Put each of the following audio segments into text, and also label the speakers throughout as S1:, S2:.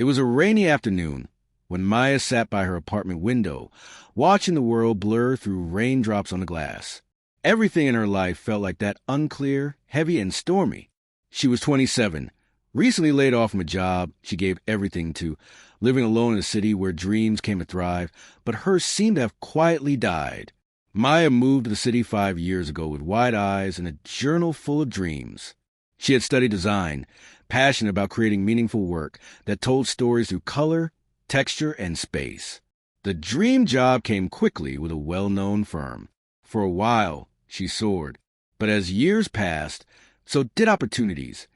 S1: It was a rainy afternoon when Maya sat by her apartment window, watching the world blur through raindrops on the glass. Everything in her life felt like that, unclear, heavy, and stormy. She was 27, recently laid off from a job she gave everything to, living alone in a city where dreams came to thrive, but hers seemed to have quietly died. Maya moved to the city 5 years ago with wide eyes and a journal full of dreams. She had studied design, passionate about creating meaningful work that told stories through color, texture, and space. The dream job came quickly with a well-known firm. For a while, she soared, but as years passed, so did opportunities,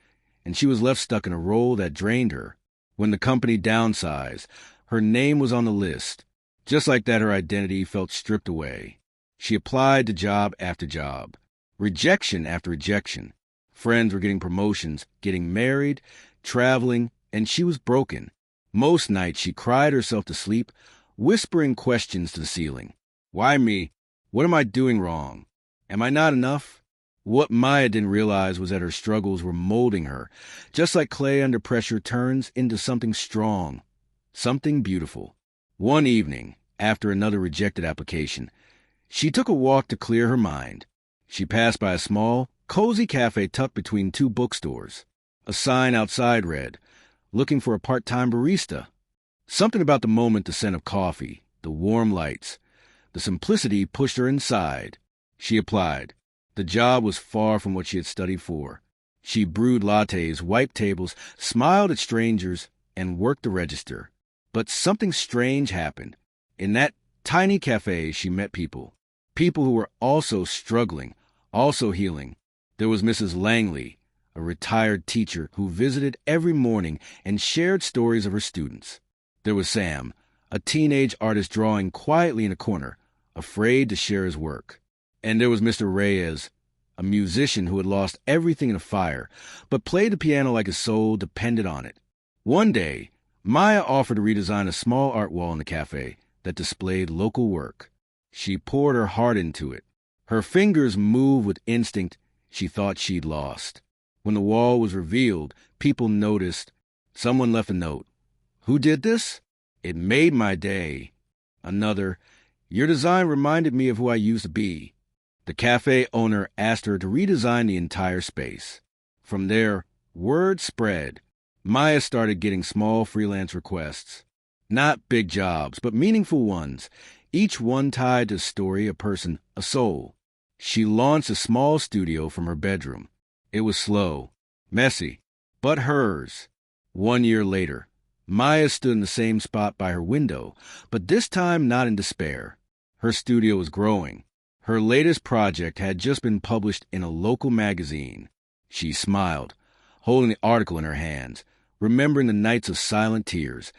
S1: and she was left stuck in a role that drained her. When the company downsized, her name was on the list. Just like that, her identity felt stripped away. She applied to job after job, rejection after rejection. Friends were getting promotions, getting married, traveling, and she was broken. Most nights she cried herself to sleep, whispering questions to the ceiling. Why me? What am I doing wrong? Am I not enough? What Maya didn't realize was that her struggles were molding her, just like clay under pressure turns into something strong, something beautiful. One evening, after another rejected application, she took a walk to clear her mind. She passed by a small, cozy cafe tucked between two bookstores. A sign outside read, "Looking for a part-time barista." Something about the moment, the scent of coffee, the warm lights, the simplicity pushed her inside. She applied. The job was far from what she had studied for. She brewed lattes, wiped tables, smiled at strangers, and worked the register. But something strange happened. In that tiny cafe, she met people. People who were also struggling, also healing. There was Mrs. Langley, a retired teacher who visited every morning and shared stories of her students. There was Sam, a teenage artist drawing quietly in a corner, afraid to share his work. And there was Mr. Reyes, a musician who had lost everything in a fire, but played the piano like his soul depended on it. One day, Maya offered to redesign a small art wall in the cafe that displayed local work. She poured her heart into it. Her fingers moved with instinct she thought she'd lost. When the wall was revealed, people noticed. Someone left a note. "Who did this? It made my day." Another, "Your design reminded me of who I used to be." The cafe owner asked her to redesign the entire space. From there, word spread. Maya started getting small freelance requests. Not big jobs, but meaningful ones, each one tied to a story, a person, a soul. She launched a small studio from her bedroom. It was slow, messy, but hers. 1 year later, Maya stood in the same spot by her window, but this time not in despair. Her studio was growing. Her latest project had just been published in a local magazine. She smiled, holding the article in her hands, remembering the nights of silent tears,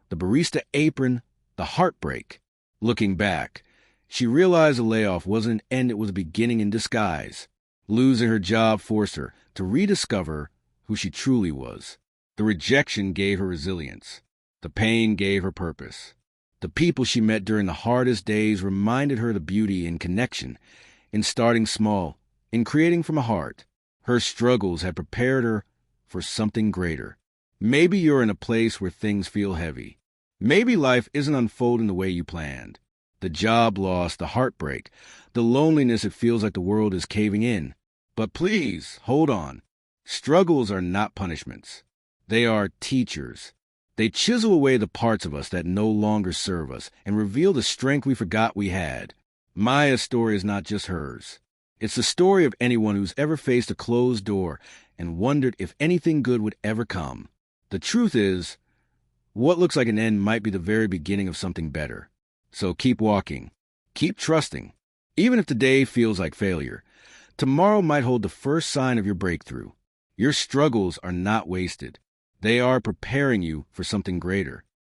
S1: the barista apron, the heartbreak. Looking back, she realized the layoff wasn't an end, it was a beginning in disguise. Losing her job forced her to rediscover who she truly was. The rejection gave her resilience. The pain gave her purpose. The people she met during the hardest days reminded her of the beauty in connection, in starting small, in creating from a heart. Her struggles had prepared her for something greater. Maybe you're in a place where things feel heavy. Maybe life isn't unfolding the way you planned. The job loss, the heartbreak, the loneliness, it feels like the world is caving in. But please, hold on. Struggles are not punishments. They are teachers. They chisel away the parts of us that no longer serve us and reveal the strength we forgot we had. Maya's story is not just hers. It's the story of anyone who's ever faced a closed door and wondered if anything good would ever come. The truth is, what looks like an end might be the very beginning of something better. So keep walking. Keep trusting. Even if today feels like failure, tomorrow might hold the first sign of your breakthrough. Your struggles are not wasted. They are preparing you for something greater.